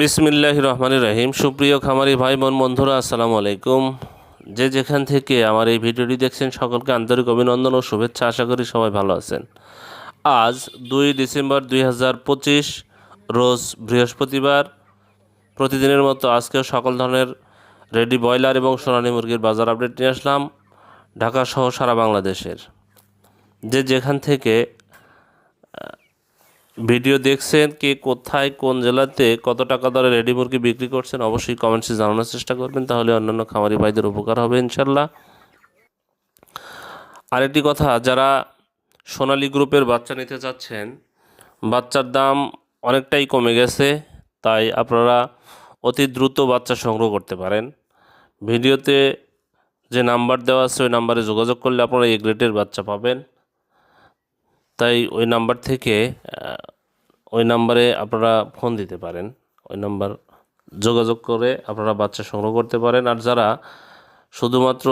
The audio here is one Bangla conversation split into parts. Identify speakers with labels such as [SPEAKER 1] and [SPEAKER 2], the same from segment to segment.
[SPEAKER 1] বিসমিল্লাহির রহমানির রহিম। সুপ্রিয় খামারি ভাই বোন বন্ধুরা, আসসালামু আলাইকুম। যে যেখান থেকে আমার এই ভিডিওটি দেখছেন সকলকে আন্তরিক অভিনন্দন ও শুভেচ্ছা। আশা করি সবাই ভালো আছেন। আজ 2 ডিসেম্বর 2025 রোজ বৃহস্পতিবার। প্রতিদিনের মতো আজকেও সকল ধরনের রেডি ব্রয়লার এবং সোনালী মুরগির বাজার আপডেট নিয়ে আসলাম ঢাকা সহ সারা বাংলাদেশের। যে যেখান থেকে ভিডিও দেখছেন, কে কোথায় কোন জেলাতে কত টাকা দরে রেডি মুরগি বিক্রি করছেন অবশ্যই কমেন্টসে জানানোর চেষ্টা করবেন, তাহলে অন্যান্য খামারি ভাইদের উপকার হবে ইনশাল্লাহ। আরেকটি কথা, যারা সোনালী গ্রুপের বাচ্চা নিতে চাচ্ছেন, বাচ্চার দাম অনেকটাই কমে গেছে, তাই আপনারা অতি দ্রুত বাচ্চা সংগ্রহ করতে পারেন। ভিডিওতে যে নাম্বার দেওয়া আছে ওই নাম্বারে যোগাযোগ করলে আপনারা এই গ্রেডের বাচ্চা পাবেন। তাই ওই নাম্বারে আপনারা ফোন দিতে পারেন, ওই নাম্বার যোগাযোগ করে আপনারা বাচ্চা সংগ্রহ করতে পারেন। আর যারা শুধুমাত্র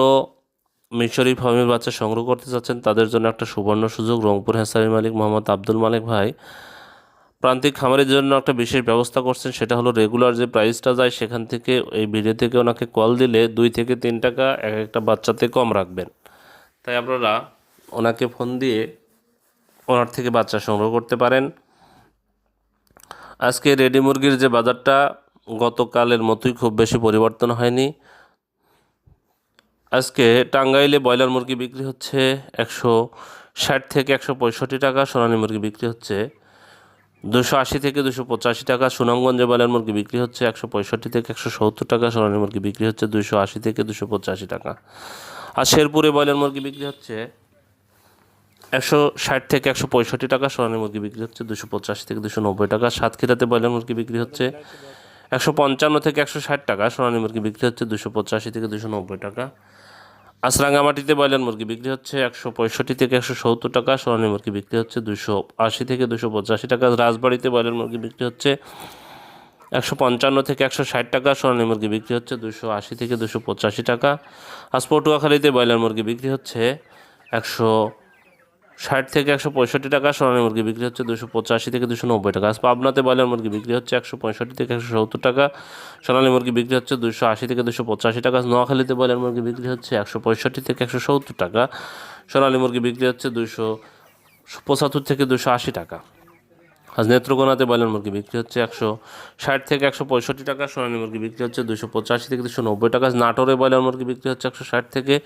[SPEAKER 1] মিশরি ফার্মের বাচ্চা সংগ্রহ করতে চাচ্ছেন তাদের জন্য একটা সুবর্ণ সুযোগ। রংপুর হ্যাসারির মালিক মোহাম্মদ আব্দুল মালিক ভাই প্রান্তিক খামারের জন্য একটা বিশেষ ব্যবস্থা করছেন। সেটা হলো রেগুলার যে প্রাইসটা যায় সেখান থেকে এই ভিডিও থেকে ওনাকে কল দিলে 2 থেকে 3 টাকা এক একটা বাচ্চাতে কম রাখবেন। তাই আপনারা ওনাকে ফোন দিয়ে ওনার থেকে বাচ্চা সংগ্রহ করতে পারেন। আজকে রেডি মুরগির যে বাজারটা গতকালের মতোই খুব বেশি পরিবর্তন হয়নি। আজকে টাঙ্গাইলে ব্রয়লার মুরগি বিক্রি হচ্ছে 160 থেকে 165 টাকা, সোনালী মুরগি বিক্রি হচ্ছে 280 থেকে 285 টাকা। সুনামগঞ্জে ব্রয়লার মুরগি বিক্রি হচ্ছে 165 থেকে 170 টাকা, সোনালী মুরগি বিক্রি হচ্ছে 280 থেকে 285 টাকা। আর শেরপুরে ব্রয়লার মুরগি বিক্রি হচ্ছে 160 থেকে 165 টাকা, সোনালী মুরগি বিক্রি হচ্ছে 285 থেকে 290 টাকা। সাতক্ষীরাতে ব্রয়লার মুরগি বিক্রি হচ্ছে 155 থেকে 160 টাকা, সোনালী মুরগি বিক্রি হচ্ছে 285 থেকে 290 টাকা। আজ রাঙামাটিতে ব্রয়লার মুরগি বিক্রি হচ্ছে 165 থেকে 170 টাকা, সোনালী মুরগি বিক্রি হচ্ছে 280 থেকে 285 টাকা। রাজবাড়িতে ব্রয়লার মুরগি বিক্রি হচ্ছে 155 থেকে 160 টাকা, সোনালী মুরগি বিক্রি হচ্ছে 280 থেকে 285 টাকা। আজ পটুয়াখালীতে ব্রয়লার মুরগি বিক্রি হচ্ছে 160 থেকে 165 টাকা, সোনালী মুরগি বিক্রি হচ্ছে 285 থেকে 290 টাকা। আজ পাবনাতে ব্রয়লার মুরগি বিক্রি হচ্ছে 165 থেকে 170 টাকা, সোনালী মুরগি বিক্রি হচ্ছে 280 থেকে 285 টাকা। নোয়াখালীতে ব্রয়লার মুরগি বিক্রি হচ্ছে 165 থেকে 170 টাকা, সোনালী মুরগি বিক্রি হচ্ছে 275 থেকে 280 টাকা। আজ নেত্রকোনাতে ব্রয়লার মুরগি বিক্রি হচ্ছে 160 থেকে 165 টাকা, সোনালী মুরগি বিক্রি হচ্ছে 285 থেকে 290 টাকা। নাটোরে ব্রয়লার মুরগি বিক্রি হচ্ছে 160 থেকে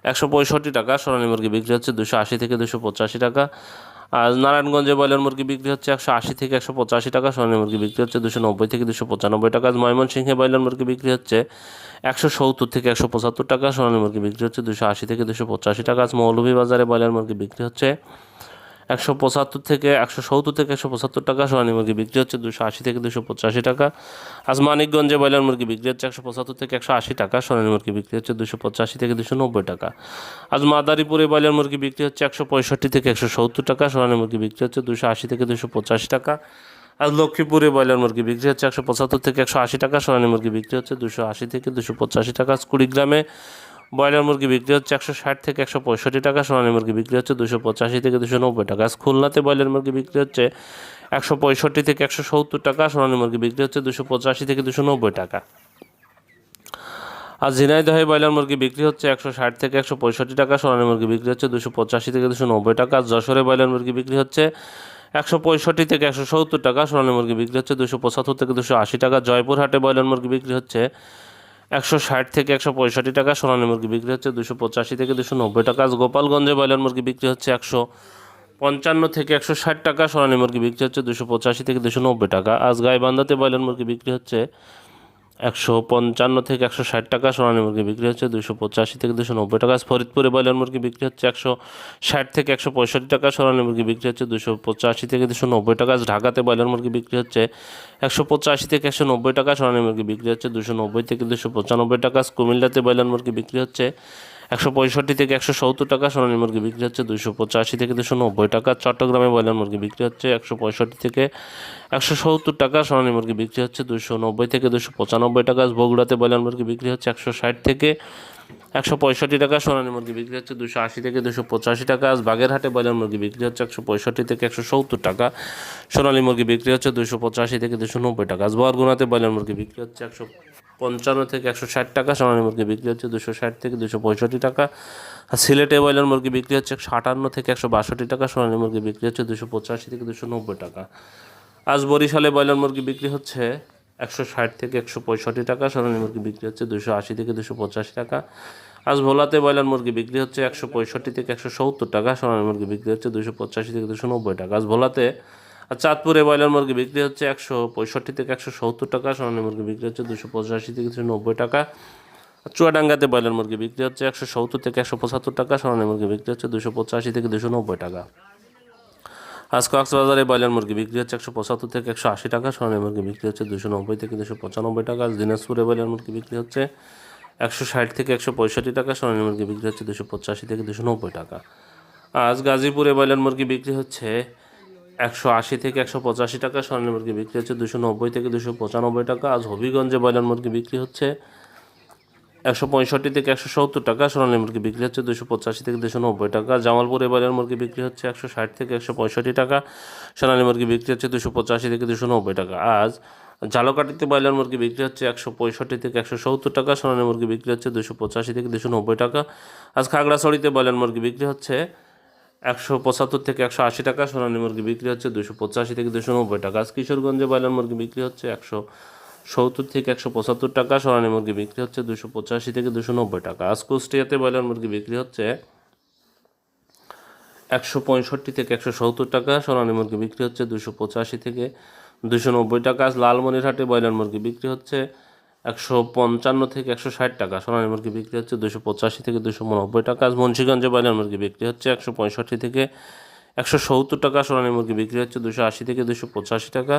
[SPEAKER 1] 165 টাকা, সোনালী মুরগি বিক্রি হচ্ছে 280 থেকে 285 টাকা। আর নারায়ণগঞ্জে ব্রয়লার মুরগি বিক্রি হচ্ছে 180 থেকে 185 টাকা, সোনালী মুরগি বিক্রি হচ্ছে 290 থেকে 295 টাকা। ময়মনসিংহে ব্রয়লার মুরগি বিক্রি হচ্ছে 170 থেকে 175 টাকা, সোনালী মুরগি বিক্রি হচ্ছে 280 থেকে 285 টাকা। আজ মৌলভীবাজারে ব্রয়লার মুরগি বিক্রি হচ্ছে 170 থেকে 175 টাকা, সোনালী মুরগি বিক্রি হচ্ছে 280 থেকে 285 টাকা। আজ মানিকগঞ্জে ব্রয়লার মুরগি বিক্রি হচ্ছে 175 থেকে 180 টাকা, সোনালী মুরগি বিক্রি হচ্ছে 285 থেকে 290 টাকা। আজ মাদারীপুরে ব্রয়লার মুরগি বিক্রি হচ্ছে 165 থেকে 170 টাকা, সোনালী মুরগি বিক্রি হচ্ছে 280 থেকে 285 টাকা। আজ লক্ষ্মীপুরে ব্রয়লার মুরগি বিক্রি হচ্ছে 175 থেকে 180 টাকা, সোনালী মুরগি বিক্রি হচ্ছে 280 থেকে 285 টাকা। আজ কুড়িগ্রামে ব্রয়লার মুরগি বিক্রি হচ্ছে 160 থেকে 165 টাকা, সোনালী মুরগি বিক্রি হচ্ছে 285 থেকে 290 টাকা। আজ খুলনাতে ব্রয়লার মুরগি বিক্রি হচ্ছে 165 থেকে 170 টাকা, সোনালী মুরগি বিক্রি হচ্ছে 285 থেকে 290 টাকা। আজ ঝিনাইদহে ব্রয়লার মুরগি বিক্রি হচ্ছে 160 থেকে 165 টাকা, সোনালী মুরগি বিক্রি হচ্ছে 285 থেকে 290 টাকা। আজ যশোরে ব্রয়লার মুরগি বিক্রি হচ্ছে 165 থেকে 170 টাকা, সোনালী মুরগি বিক্রি হচ্ছে 275 থেকে 280 টাকা। জয়পুরহাটে ব্রয়লার মুরগি বিক্রি হচ্ছে 160 থেকে 165 টাকা, সোনালী মুরগি বিক্রি হচ্ছে 285 থেকে 290 টাকা। আজ গোপালগঞ্জে ব্রয়লার মুরগি বিক্রি হচ্ছে 155 থেকে 160 টাকা, সোনালী মুরগি বিক্রি হচ্ছে 285 থেকে 290 টাকা। আজ গাইবান্ধাতে ব্রয়লার মুরগি বিক্রি হচ্ছে 155 থেকে 160 টাকা, সোনালী মুরগি বিক্রি হচ্ছে 285 থেকে 290 টাকা। ফরিদপুরে ব্রয়লার মুরগি বিক্রি হচ্ছে 160 থেকে 165 টাকা, সোনালী মুরগি বিক্রি হচ্ছে 285 থেকে 290 টাকা। ঢাকাতে ব্রয়লার মুরগি বিক্রি হচ্ছে 185 থেকে 190 টাকা, সোনালী মুরগি বিক্রি হচ্ছে 290 থেকে 295 টাকা। কুমিল্লাতে ব্রয়লার মুরগি বিক্রি হচ্ছে 165 থেকে 170 টাকা, সোনালী মুরগি বিক্রি হচ্ছে 285 থেকে 290 টাকা। চট্টগ্রামে ব্রয়লার মুরগি বিক্রি হচ্ছে 165 থেকে 170 টাকা, সোনালী মুরগি বিক্রি হচ্ছে 290 থেকে 295 টাকা। বগুড়াতে ব্রয়লার মুরগি বিক্রি হচ্ছে 160 থেকে 165 টাকা, সোনালী মুরগি বিক্রি হচ্ছে 280 থেকে 285 টাকা। আজ বাগেরহাটে ব্রয়লার মুরগি বিক্রি হচ্ছে 165 থেকে 170 টাকা, সোনালী মুরগি বিক্রি হচ্ছে 285 থেকে 290 টাকা। আজ বরগুনাতে ব্রয়লার মুরগি বিক্রি হচ্ছে 155 থেকে 160 টাকা, সোনালী মুরগি বিক্রি হচ্ছে 260 থেকে 265 টাকা। আর সিলেটে ব্রয়লার মুরগি বিক্রি হচ্ছে 158 থেকে 162 টাকা, সোনালী মুরগি বিক্রি হচ্ছে 285 থেকে 290 টাকা। আজ বরিশালে ব্রয়লার মুরগি বিক্রি হচ্ছে 160 থেকে 165 টাকা, সোনালী মুরগি বিক্রি হচ্ছে 280 থেকে 285 টাকা। আজ ভোলাতে ব্রয়লার মুরগি বিক্রি হচ্ছে 165 থেকে 170 টাকা, সোনালী মুরগি বিক্রি হচ্ছে 285 থেকে 290 টাকা। আজ ভোলাতে আর চাঁদপুরে ব্রয়লার মুরগি বিক্রি হচ্ছে 165 থেকে 170 টাকা, সোনালী মুরগি বিক্রি হচ্ছে 285 থেকে 290 টাকা। চুয়াডাঙ্গাতে ব্রয়লার মুরগি বিক্রি হচ্ছে 170 থেকে 175 টাকা, সোনালী মুরগি বিক্রি হচ্ছে 285 থেকে 290 টাকা। আজ কক্সবাজারে ব্রয়লার মুরগি বিক্রি হচ্ছে 175 থেকে 180 টাকা, সোনালী মুরগি বিক্রি হচ্ছে 290 থেকে 295 টাকা। আজ দিনাজপুরে ব্রয়লার মুরগি বিক্রি হচ্ছে 160 থেকে 165 টাকা, সোনালী মুরগি বিক্রি হচ্ছে 285 থেকে 290 টাকা। আজ গাজীপুরে ব্রয়লার মুরগি বিক্রি হচ্ছে 180 থেকে 185 টাকা, সোনালী মুরগি বিক্রি হচ্ছে 290 থেকে 295 টাকা। আজ হবিগঞ্জে ব্রয়লার মুরগি বিক্রি হচ্ছে 165 থেকে 170 টাকা, সোনালী মুরগি বিক্রি হচ্ছে 285 থেকে 290 টাকা। জামালপুরে ব্রয়লার মুরগি বিক্রি হচ্ছে 160 থেকে 165 টাকা, সোনালী মুরগি বিক্রি হচ্ছে 285 থেকে 290 টাকা। আজ ঝালকাঠিতে ব্রয়লার মুরগি বিক্রি হচ্ছে 165 থেকে 170 টাকা, সোনালী মুরগি বিক্রি হচ্ছে 285 থেকে 290 টাকা। আজ খাগড়াছড়িতে ব্রয়লার মুরগি বিক্রি হচ্ছে 175 থেকে 180 টাকা, সোনালী মুরগি বিক্রি হচ্ছে 285 থেকে 290 টাকা। আজ কিশোরগঞ্জে ব্রয়লার মুরগি বিক্রি হচ্ছে 170 থেকে 175 টাকা, সোনালী মুরগি বিক্রি হচ্ছে 285 থেকে 290 টাকা। আজ কুষ্টিয়াতে ব্রয়লার মুরগি বিক্রি হচ্ছে 165 থেকে 170 টাকা, সোনালী মুরগি বিক্রি হচ্ছে 285 থেকে 290 টাকা। আজ লালমনিরহাটে ব্রয়লার মুরগি বিক্রি হচ্ছে 155 থেকে 160 টাকা, সোনালী মুরগি বিক্রি হচ্ছে 285 থেকে 290 টাকা। আজ মুন্সিগঞ্জে ব্রয়লার মুরগি বিক্রি হচ্ছে 165 থেকে 170 টাকা, সোনালী মুরগি বিক্রি হচ্ছে 280 থেকে 285 টাকা।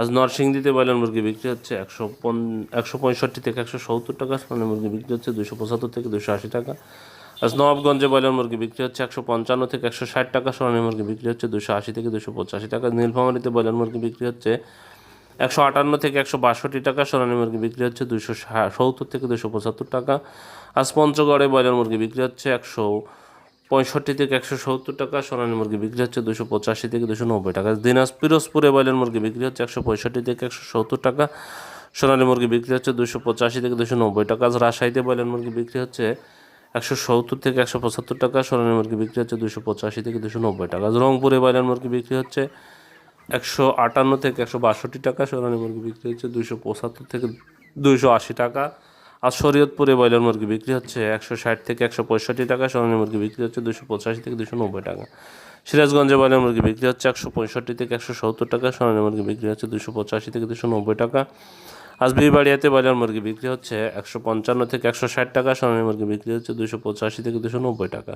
[SPEAKER 1] আজ নরসিংদীতে ব্রয়লার মুরগি বিক্রি হচ্ছে 165 থেকে 170 টাকা, সোনালী মুরগি বিক্রি হচ্ছে 275 থেকে 280 টাকা। আজ নবাবগঞ্জে ব্রয়লার মুরগি বিক্রি হচ্ছে 155 থেকে 160 টাকা, সোনালী মুরগি বিক্রি হচ্ছে 280 থেকে 285 টাকা। নীলফামারীতে ব্রয়লার মুরগি বিক্রি হচ্ছে 158 থেকে 162 টাকা, সোনালী মুরগি বিক্রি হচ্ছে 270 থেকে 275 টাকা। আজ পঞ্চগড়ে ব্রয়লার মুরগি বিক্রি হচ্ছে 165 থেকে 170 টাকা, সোনালী মুরগি বিক্রি হচ্ছে 285 থেকে 290 টাকা। পিরোজপুরে ব্রয়লার মুরগি বিক্রি হচ্ছে 165 থেকে 170 টাকা, সোনালী মুরগি বিক্রি হচ্ছে 285 থেকে 290 টাকা। আজ রাজশাহীতে ব্রয়লার মুরগি বিক্রি হচ্ছে 170 থেকে 175 টাকা, সোনালী মুরগি বিক্রি হচ্ছে 285 থেকে 290 টাকা। আজ রংপুরে ব্রয়লার মুরগি বিক্রি হচ্ছে 158 থেকে 162 টাকা, সোনালী মুরগি বিক্রি হচ্ছে 275 থেকে 280 টাকা। আর শরীয়তপুরে ব্রয়লার মুরগি বিক্রি হচ্ছে 160 থেকে 165 টাকা, সোনালী মুরগি বিক্রি হচ্ছে 285 থেকে 290 টাকা। সিরাজগঞ্জে ব্রয়লার মুরগি বিক্রি হচ্ছে 165 থেকে 170 টাকা, সোনালী মুরগি বিক্রি হচ্ছে 285 থেকে 290 টাকা। আজ বিবাড়িয়াতে ব্রয়লার মুরগি বিক্রি হচ্ছে 155 থেকে 160 টাকা, সোনালী মুরগি বিক্রি হচ্ছে 285 থেকে 290 টাকা।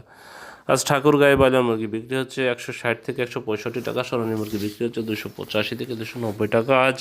[SPEAKER 1] আজ ঠাকুরগাঁয়ে ব্রয়লার মুরগি বিক্রি হচ্ছে 160 থেকে 165 টাকা, সোনালী মুরগি বিক্রি হচ্ছে 285 থেকে 290 টাকা। আজ